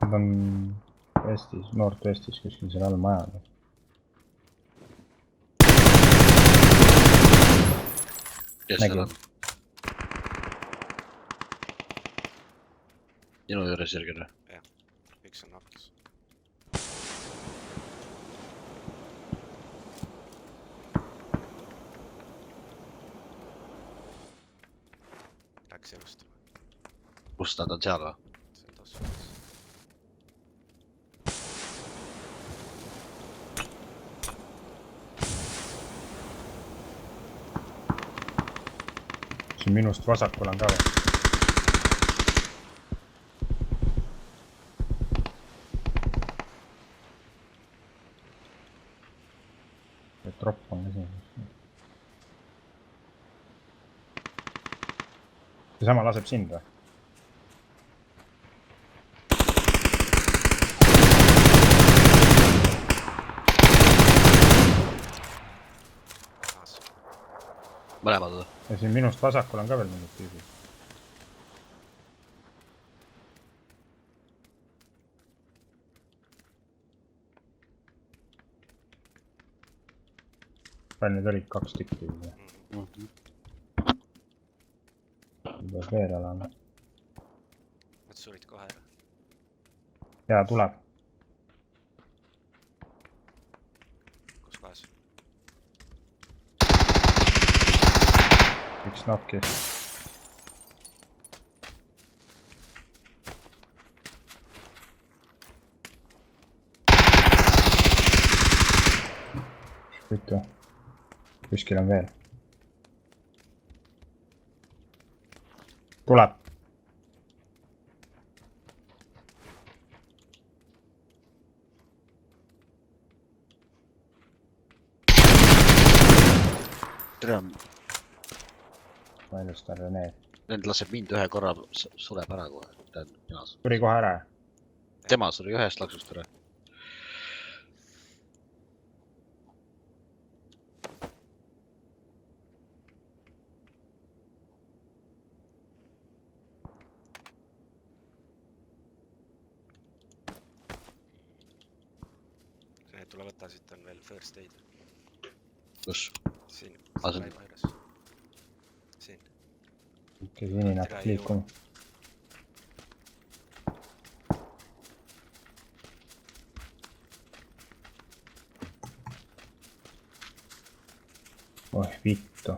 Nad on Eestis, Noort Eestis kuskil seal all majad. Kes seal on? Minu juures Jürgen või? Jah, üks on aktus. Läks elust. Kus nad on seal või? See on tossudes. Siin minust vasakul on ka või? Tropp on ka siin. See sama laseb sind või? Mõlemad või? Ja siin minust vasakul on ka veel mingid tüübid. Palju need olid? 2 tükki või? Peab veel olema. Nad surid kohe ära. Jaa, tuleb. Kus kohas? Üks nokki. Võitu. Kuskil on veel. Tuleb. Tere, Ma ilustan Rene. need laseb mind ühe korra, sureb ära kohe. Turi kohe ära. Tema suri ühest laksust ära. Need tule võtta, siit on veel first aid. Kus? Siin. Asen. Siin. Okei, sinine hakkab liikuma. Oih, vittu.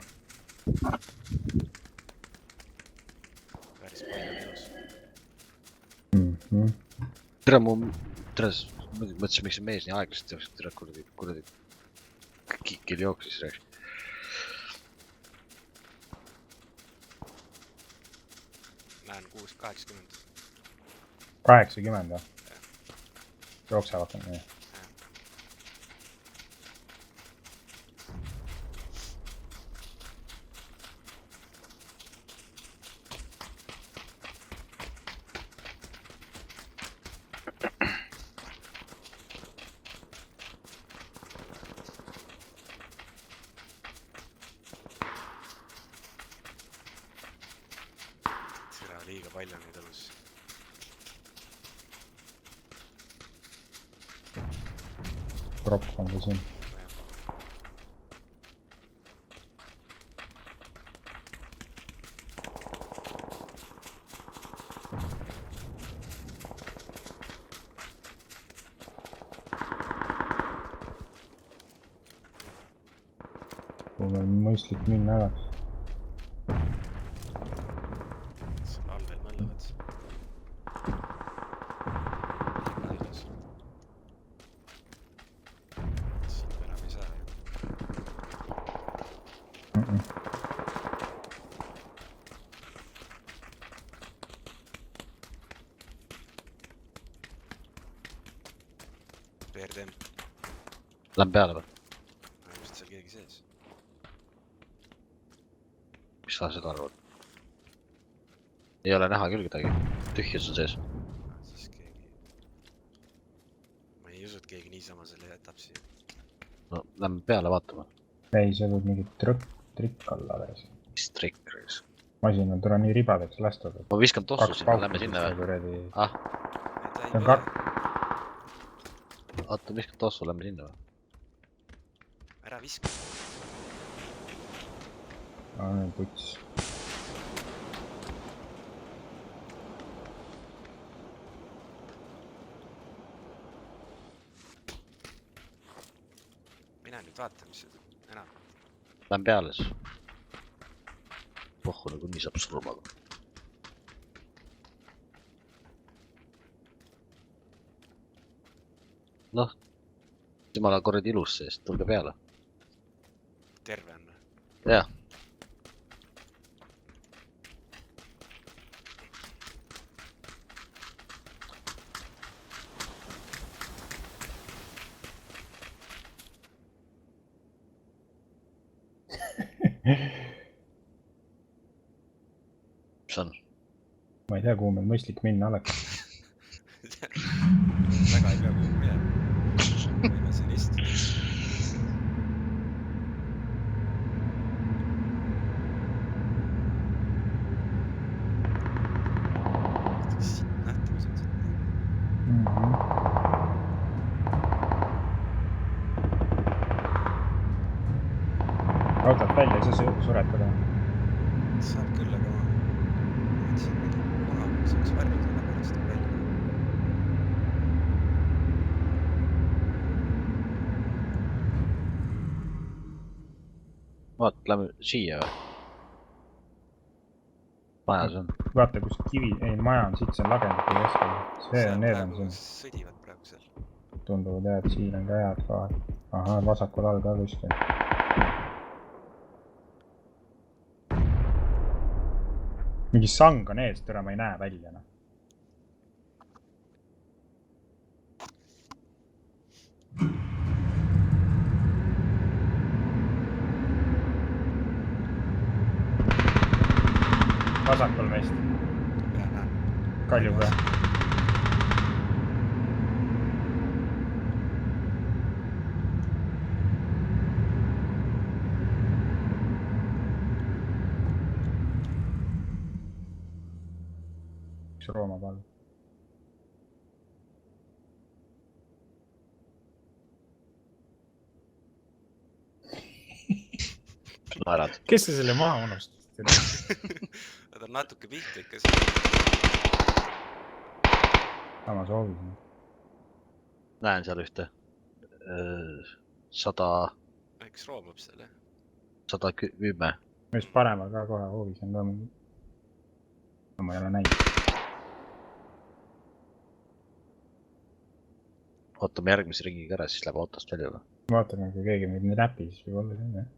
Päris palju minus. Tere, mõtlesin, miks see mees nii aeglaselt jooks, tere kuradi kikil jooksis rääks. Näen 680. 80 või? Jooksevad on nii. Seda liiga palju neid elus. Tropp on ka siin. Kui meil mõistlik minna oleks. Seal all veel mõllevad. Väljas. Siit me enam ei saa. PRDM. Lähen peale või? Ma ei vist seal keegi sees. Mis sa seda arvad? Ei ole näha küll kedagi. Tühjus on sees. Siis keegi... Ma ei usu, et keegi niisama selle jätab siia. No, lähme peale vaatama. Ei, see võib mingi trikk alla vees. Mis trikkeris? Masin on tule nii ribadeks lastud. Ma viskan tossu sinna, lähme sinna või? või? Ah, see on kak-. oota, viskad tossu, lähme sinna või? ära viska. Puts. mine nüüd vaata, mis see enam. Lähen peale siis. Pohhu nagunii saab surma. Noh, jumala kuradi ilus seest, tulge peale. terve on. Jah. Mis on? Ma ei tea, kuhu meil mõistlik minna oleks. väga ei pea kuhugi minema. võime siin istuda. nähta, mis on siin. Autot välja ei saa suretada. saab küll, aga ma mõtlesin mingi koha, kus oleks värvid, aga pärast tuleb välja. Vaata, lähme siia või? Majas on. Vaata, kus kivi, ei maja on, siit see on lagendiku keskel. See on, need on siin. sõdivad praegu seal. Tunduvad jah, et siin on ka head kohad. Ahah, vasakul all ka kuskil. Mingi sang on ees, türa ma ei näe välja, noh. Vasakul meist. Kalju ka. Üks Rooma palv. Naerad. Kes see selle maha unustas? Nad on natuke pihta ikka seal. Sama soovisin. Näen seal ühte. 100... Üks roomab seal, jah. 110. Just paremal ka kohe hoovis on ka mingi. No ma ei ole näinud. Ootame järgmise ringiga ära, siis läheb autost välja või? Vaatame, kui keegi meid nii näpi, siis võib olla see, jah.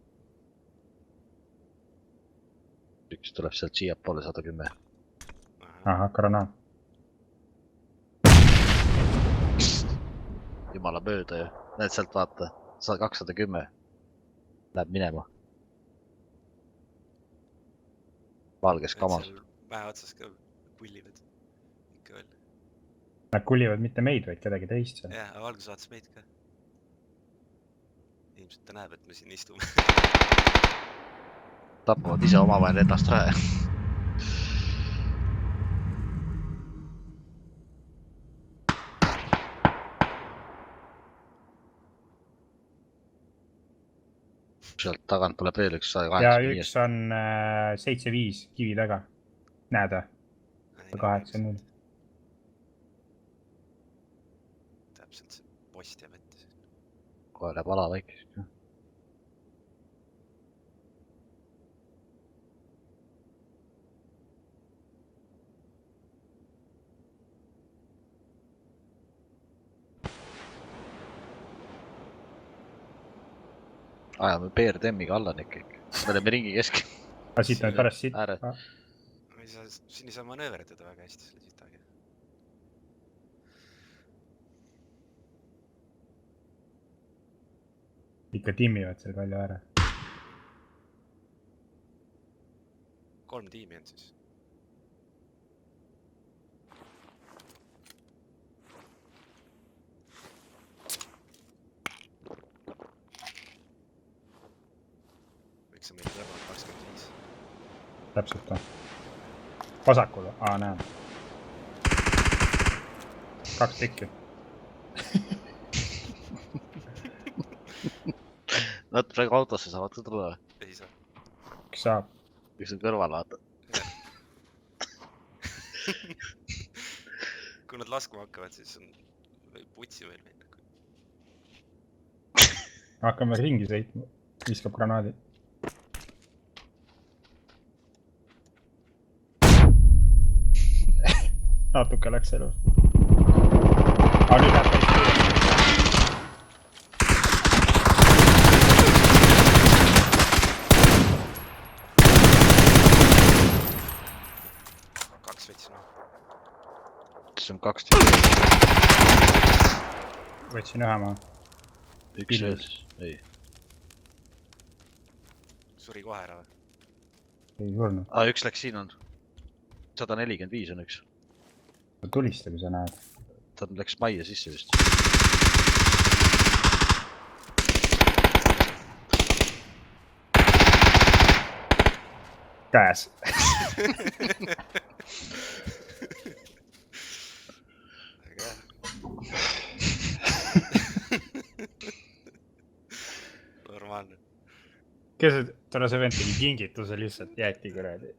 Üks tuleb sealt siia poole 110. Ahah, granaat. Jumala mööda ju. Näed sealt vaata. 210. Läheb minema. Valges kamas. Vähe otsas ka kullivad. Ikka veel. Nad kullivad mitte meid, vaid kedagi teist seal. Jah, aga valgus vaatas meid ka. Ilmselt ta näeb, et me siin istume. Tapavad ise omavahel ennast ära. Sealt tagant tuleb veel üks 185. Ja üks on 7-5 kivi taga. Näed või? 8-0. Täpselt see post jääb ette. Kohe läheb ala väikeseks. Ajame PRTM-iga alla need kõik. Me oleme ringi keskel. Aga siit on pärast siit. Ääre. Siin ei saa manööverdada väga hästi selle sitaga. Ikka timmivad seal kalju ära. 3 tiimi on siis. Võiks on meil kõrval 25. Täpselt on. Vasakul, näen. 2 tükki . Nad praegu autosse saavad ka tulla . ei saa . kes saab ? üks on kõrval , vaata . kui nad laskma hakkavad , siis on , võib putsi veel minna . hakkame ringi sõitma , viskab granaadi . natuke läks elus . aga nüüd läheb päris kiiresti . kaks võtsin maha . siis on 2 tükki . võtsin ühe maha . üks Pillis. ees , ei . suri kohe ära või ? ei surnud . üks läks , siin on . 145 on üks . tulista , kui sa näed . ta läks majja sisse vist . käes . väga hea . normaalne . kes , tore see vend tegi kingituse lihtsalt , jäeti kuradi .